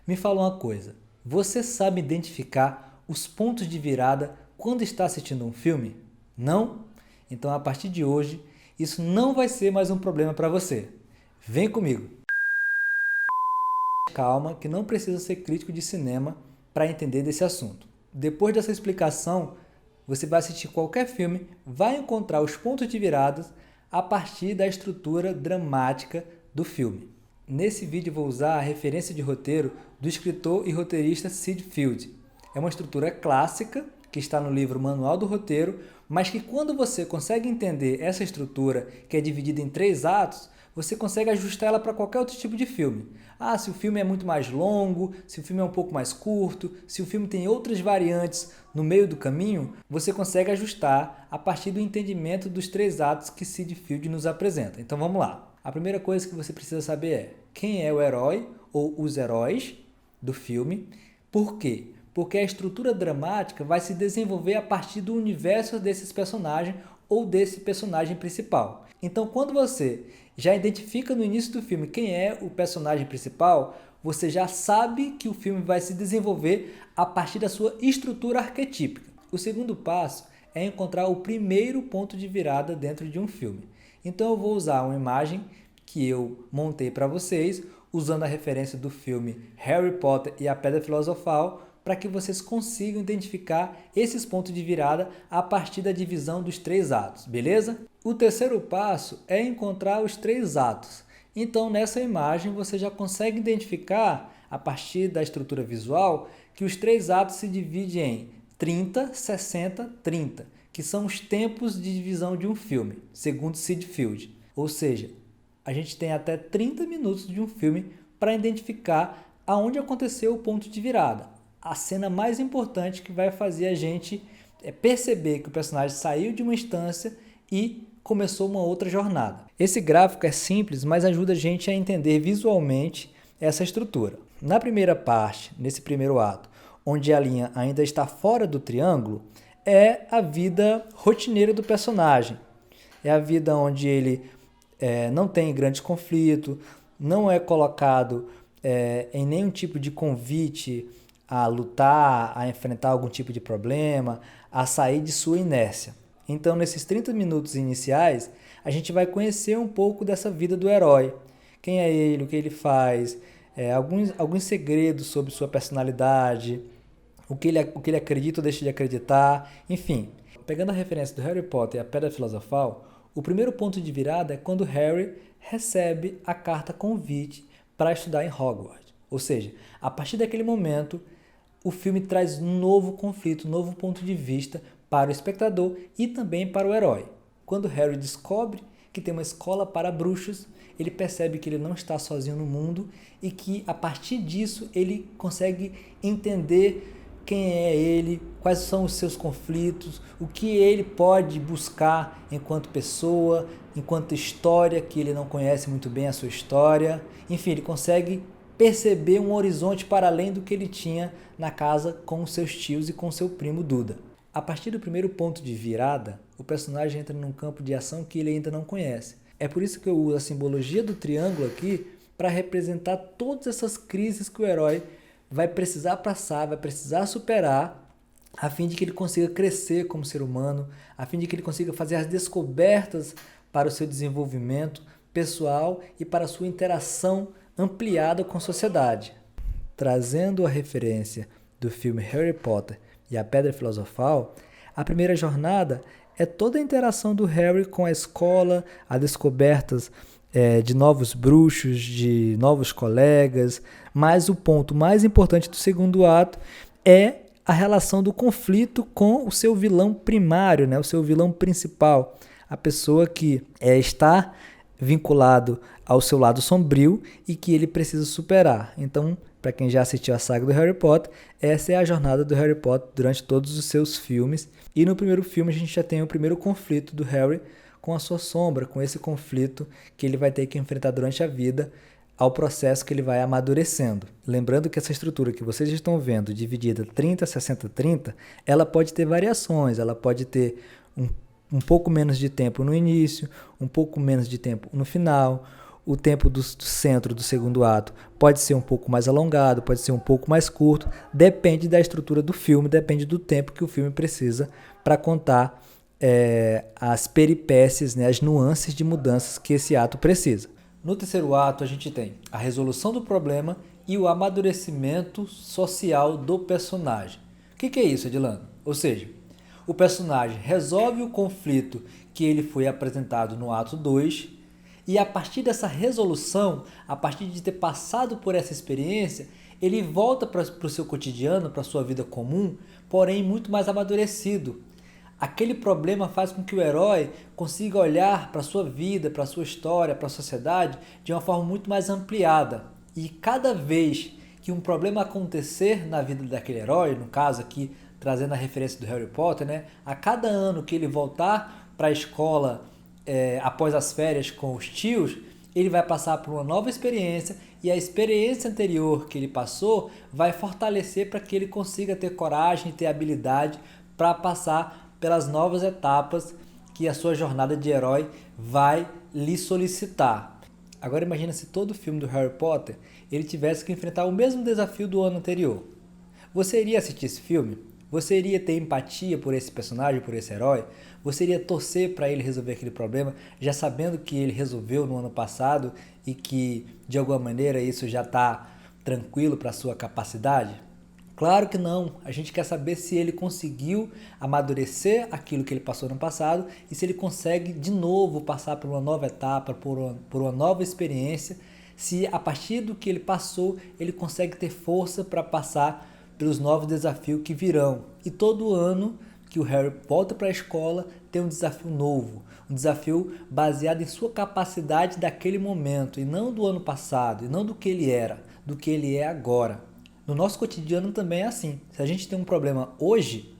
Me fala uma coisa, você sabe identificar os pontos de virada quando está assistindo um filme? Não? Então a partir de hoje, isso não vai ser mais um problema para você. Vem comigo! Calma, que não precisa ser crítico de cinema para entender desse assunto. Depois dessa explicação, você vai assistir qualquer filme, vai encontrar os pontos de viradas a partir da estrutura dramática do filme. Nesse vídeo vou usar a referência de roteiro do escritor e roteirista Sid Field. É uma estrutura clássica que está no livro Manual do Roteiro, mas que quando você consegue entender essa estrutura, que é dividida em 3 atos, você consegue ajustar ela para qualquer outro tipo de filme. Ah, se o filme é muito mais longo, se o filme é um pouco mais curto, se o filme tem outras variantes no meio do caminho, você consegue ajustar a partir do entendimento dos 3 atos que Sid Field nos apresenta. Então vamos lá. A primeira coisa que você precisa saber é quem é o herói ou os heróis do filme. Por quê? Porque a estrutura dramática vai se desenvolver a partir do universo desses personagens ou desse personagem principal. Então, quando você já identifica no início do filme quem é o personagem principal, você já sabe que o filme vai se desenvolver a partir da sua estrutura arquetípica. O segundo passo é encontrar o primeiro ponto de virada dentro de um filme. Então, eu vou usar uma imagem que eu montei para vocês, usando a referência do filme Harry Potter e a Pedra Filosofal, para que vocês consigam identificar esses pontos de virada a partir da divisão dos 3 atos, beleza? O terceiro passo é encontrar os 3 atos. Então, nessa imagem, você já consegue identificar, a partir da estrutura visual, que os 3 atos se dividem em 30, 60, 30, que são os tempos de divisão de um filme, segundo Sid Field. Ou seja, a gente tem até 30 minutos de um filme para identificar aonde aconteceu o ponto de virada. A cena mais importante que vai fazer a gente perceber que o personagem saiu de uma instância e começou uma outra jornada. Esse gráfico é simples, mas ajuda a gente a entender visualmente essa estrutura. Na primeira parte, nesse primeiro ato, onde a linha ainda está fora do triângulo, é a vida rotineira do personagem. É a vida onde ele não tem grandes conflitos, não é colocado em nenhum tipo de convite a lutar, a enfrentar algum tipo de problema, a sair de sua inércia. Então, nesses 30 minutos iniciais, a gente vai conhecer um pouco dessa vida do herói. Quem é ele, o que ele faz, alguns segredos sobre sua personalidade, o que ele acredita ou deixa de acreditar, enfim. Pegando a referência do Harry Potter e a Pedra Filosofal, o primeiro ponto de virada é quando Harry recebe a carta convite para estudar em Hogwarts. Ou seja, a partir daquele momento, o filme traz um novo conflito, um novo ponto de vista para o espectador e também para o herói. Quando Harry descobre que tem uma escola para bruxos, ele percebe que ele não está sozinho no mundo e que, a partir disso, ele consegue entender quem é ele, quais são os seus conflitos, o que ele pode buscar enquanto pessoa, enquanto história, que ele não conhece muito bem a sua história. Enfim, ele consegue perceber um horizonte para além do que ele tinha na casa com os seus tios e com seu primo Duda. A partir do primeiro ponto de virada, o personagem entra num campo de ação que ele ainda não conhece. É por isso que eu uso a simbologia do triângulo aqui para representar todas essas crises que o herói vai precisar passar, vai precisar superar, a fim de que ele consiga crescer como ser humano, a fim de que ele consiga fazer as descobertas para o seu desenvolvimento pessoal e para a sua interação ampliada com a sociedade. Trazendo a referência do filme Harry Potter e a Pedra Filosofal, a primeira jornada é toda a interação do Harry com a escola, as descobertas de novos bruxos, de novos colegas, mas o ponto mais importante do segundo ato é a relação do conflito com o seu vilão primário, né? O seu vilão principal, a pessoa que está vinculado ao seu lado sombrio e que ele precisa superar. Então, para quem já assistiu a saga do Harry Potter, essa é a jornada do Harry Potter durante todos os seus filmes. E no primeiro filme a gente já tem o primeiro conflito do Harry com a sua sombra, com esse conflito que ele vai ter que enfrentar durante a vida, ao processo que ele vai amadurecendo. Lembrando que essa estrutura que vocês estão vendo, dividida 30, 60, 30, ela pode ter variações, ela pode ter um pouco menos de tempo no início, um pouco menos de tempo no final, o tempo do centro do segundo ato pode ser um pouco mais alongado, pode ser um pouco mais curto, depende da estrutura do filme, depende do tempo que o filme precisa para contar as peripécias, né, as nuances de mudanças que esse ato precisa. No terceiro ato, a gente tem a resolução do problema e o amadurecimento social do personagem. O que é isso, Edilano? Ou seja, o personagem resolve o conflito que ele foi apresentado no ato 2 e a partir dessa resolução, a partir de ter passado por essa experiência, ele volta para o seu cotidiano, para a sua vida comum, porém muito mais amadurecido. Aquele problema faz com que o herói consiga olhar para a sua vida, para a sua história, para a sociedade de uma forma muito mais ampliada. E cada vez que um problema acontecer na vida daquele herói, no caso aqui trazendo a referência do Harry Potter, né? A cada ano que ele voltar para a escola após as férias com os tios, ele vai passar por uma nova experiência e a experiência anterior que ele passou vai fortalecer para que ele consiga ter coragem e ter habilidade para passar pelas novas etapas que a sua jornada de herói vai lhe solicitar. Agora imagina se todo o filme do Harry Potter ele tivesse que enfrentar o mesmo desafio do ano anterior. Você iria assistir esse filme? Você iria ter empatia por esse personagem, por esse herói? Você iria torcer para ele resolver aquele problema, já sabendo que ele resolveu no ano passado e que, de alguma maneira, isso já está tranquilo para a sua capacidade? Claro que não. A gente quer saber se ele conseguiu amadurecer aquilo que ele passou no passado e se ele consegue, de novo, passar por uma nova etapa, por uma nova experiência, se a partir do que ele passou, ele consegue ter força para passar pelos novos desafios que virão. E todo ano que o Harry volta para a escola tem um desafio novo, um desafio baseado em sua capacidade daquele momento, e não do ano passado, e não do que ele era, do que ele é agora. No nosso cotidiano também é assim. Se a gente tem um problema hoje,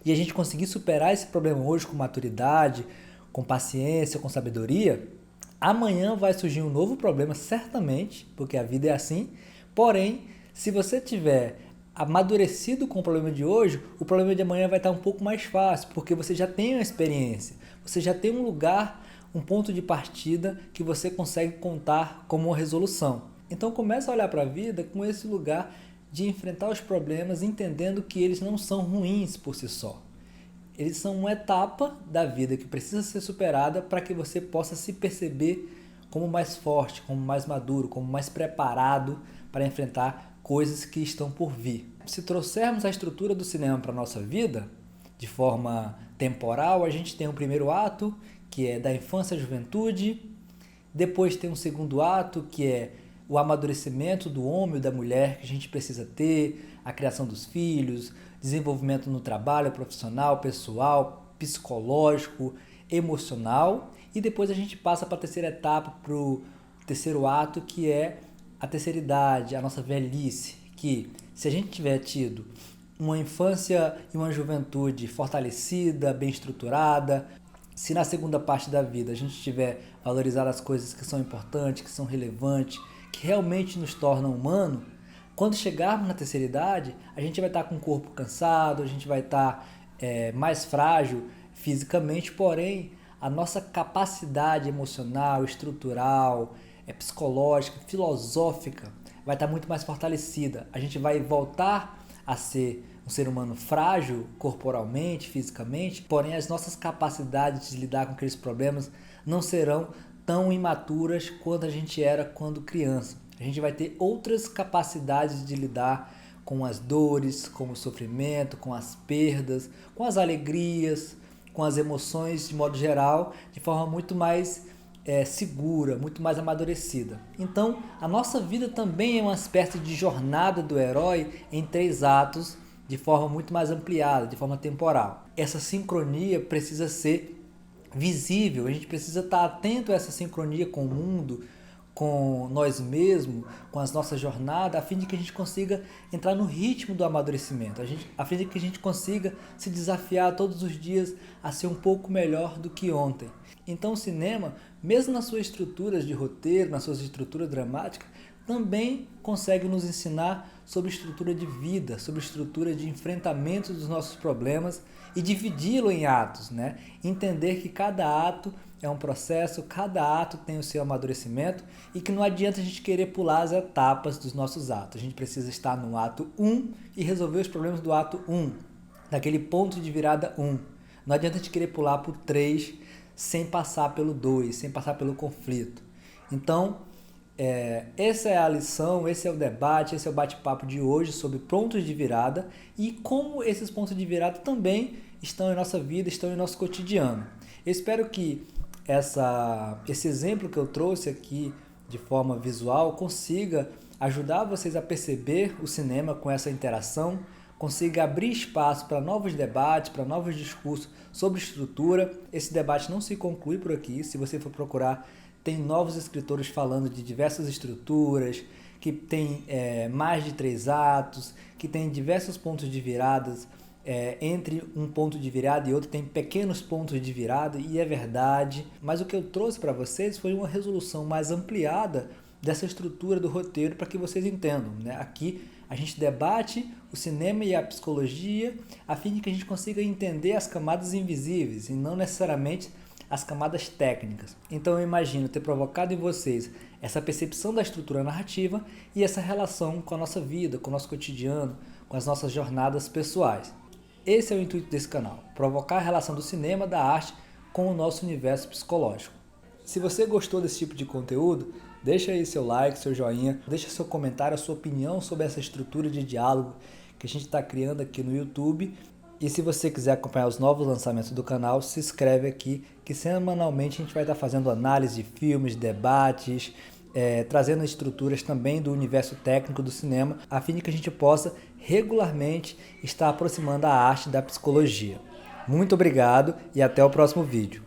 e a gente conseguir superar esse problema hoje com maturidade, com paciência, com sabedoria, amanhã vai surgir um novo problema, certamente, porque a vida é assim. Porém, se você tiver amadurecido com o problema de hoje, o problema de amanhã vai estar um pouco mais fácil, porque você já tem uma experiência, você já tem um lugar, um ponto de partida que você consegue contar como uma resolução. Então começa a olhar para a vida com esse lugar de enfrentar os problemas, entendendo que eles não são ruins por si só. Eles são uma etapa da vida que precisa ser superada para que você possa se perceber como mais forte, como mais maduro, como mais preparado para enfrentar coisas que estão por vir. Se trouxermos a estrutura do cinema para a nossa vida, de forma temporal, a gente tem o primeiro ato, que é da infância à juventude, depois tem um segundo ato, que é o amadurecimento do homem e da mulher que a gente precisa ter, a criação dos filhos, desenvolvimento no trabalho profissional, pessoal, psicológico, emocional, e depois a gente passa para a terceira etapa, para o terceiro ato, que é a terceira idade, a nossa velhice, que se a gente tiver tido uma infância e uma juventude fortalecida, bem estruturada, se na segunda parte da vida a gente tiver valorizado as coisas que são importantes, que são relevantes, que realmente nos tornam humano, quando chegarmos na terceira idade, a gente vai estar com o corpo cansado, a gente vai estar mais frágil fisicamente, porém a nossa capacidade emocional, estrutural, psicológica, filosófica vai estar muito mais fortalecida. A gente vai voltar a ser um ser humano frágil corporalmente, fisicamente, porém as nossas capacidades de lidar com aqueles problemas não serão tão imaturas quanto a gente era quando criança. A gente vai ter outras capacidades de lidar com as dores, com o sofrimento, com as perdas, com as alegrias, com as emoções de modo geral, de forma muito mais segura, muito mais amadurecida. Então, a nossa vida também é uma espécie de jornada do herói em 3 atos, de forma muito mais ampliada, de forma temporal. Essa sincronia precisa ser visível, a gente precisa estar atento a essa sincronia com o mundo, com nós mesmos, com as nossas jornadas, a fim de que a gente consiga entrar no ritmo do amadurecimento, a fim de que a gente consiga se desafiar todos os dias a ser um pouco melhor do que ontem. Então o cinema, mesmo nas suas estruturas de roteiro, nas suas estruturas dramáticas, também consegue nos ensinar sobre estrutura de vida, sobre estrutura de enfrentamento dos nossos problemas e dividi-lo em atos, né? Entender que cada ato é um processo, cada ato tem o seu amadurecimento e que não adianta a gente querer pular as etapas dos nossos atos. A gente precisa estar no ato 1 e resolver os problemas do ato 1, daquele ponto de virada 1. Não adianta a gente querer pular para o 3 sem passar pelo 2, sem passar pelo conflito. Então, essa é a lição, esse é o debate, esse é o bate-papo de hoje sobre pontos de virada e como esses pontos de virada também estão em nossa vida, estão em nosso cotidiano. Eu espero que esse exemplo que eu trouxe aqui de forma visual consiga ajudar vocês a perceber o cinema com essa interação, consiga abrir espaço para novos debates, para novos discursos sobre estrutura. Esse debate não se conclui por aqui. Se você for procurar, tem novos escritores falando de diversas estruturas, que tem mais de 3 atos, que tem diversos pontos de viradas. Entre um ponto de virada e outro tem pequenos pontos de virada, e é verdade, mas o que eu trouxe para vocês foi uma resolução mais ampliada dessa estrutura do roteiro para que vocês entendam, né? Aqui a gente debate o cinema e a psicologia a fim de que a gente consiga entender as camadas invisíveis e não necessariamente as camadas técnicas. Então eu imagino ter provocado em vocês essa percepção da estrutura narrativa e essa relação com a nossa vida, com o nosso cotidiano, com as nossas jornadas pessoais. Esse é o intuito desse canal, provocar a relação do cinema, da arte, com o nosso universo psicológico. Se você gostou desse tipo de conteúdo, deixa aí seu like, seu joinha, deixa seu comentário, a sua opinião sobre essa estrutura de diálogo que a gente está criando aqui no YouTube. E se você quiser acompanhar os novos lançamentos do canal, se inscreve aqui, que semanalmente a gente vai estar fazendo análise de filmes, debates, trazendo estruturas também do universo técnico do cinema, a fim de que a gente possa regularmente estar aproximando a arte da psicologia. Muito obrigado e até o próximo vídeo.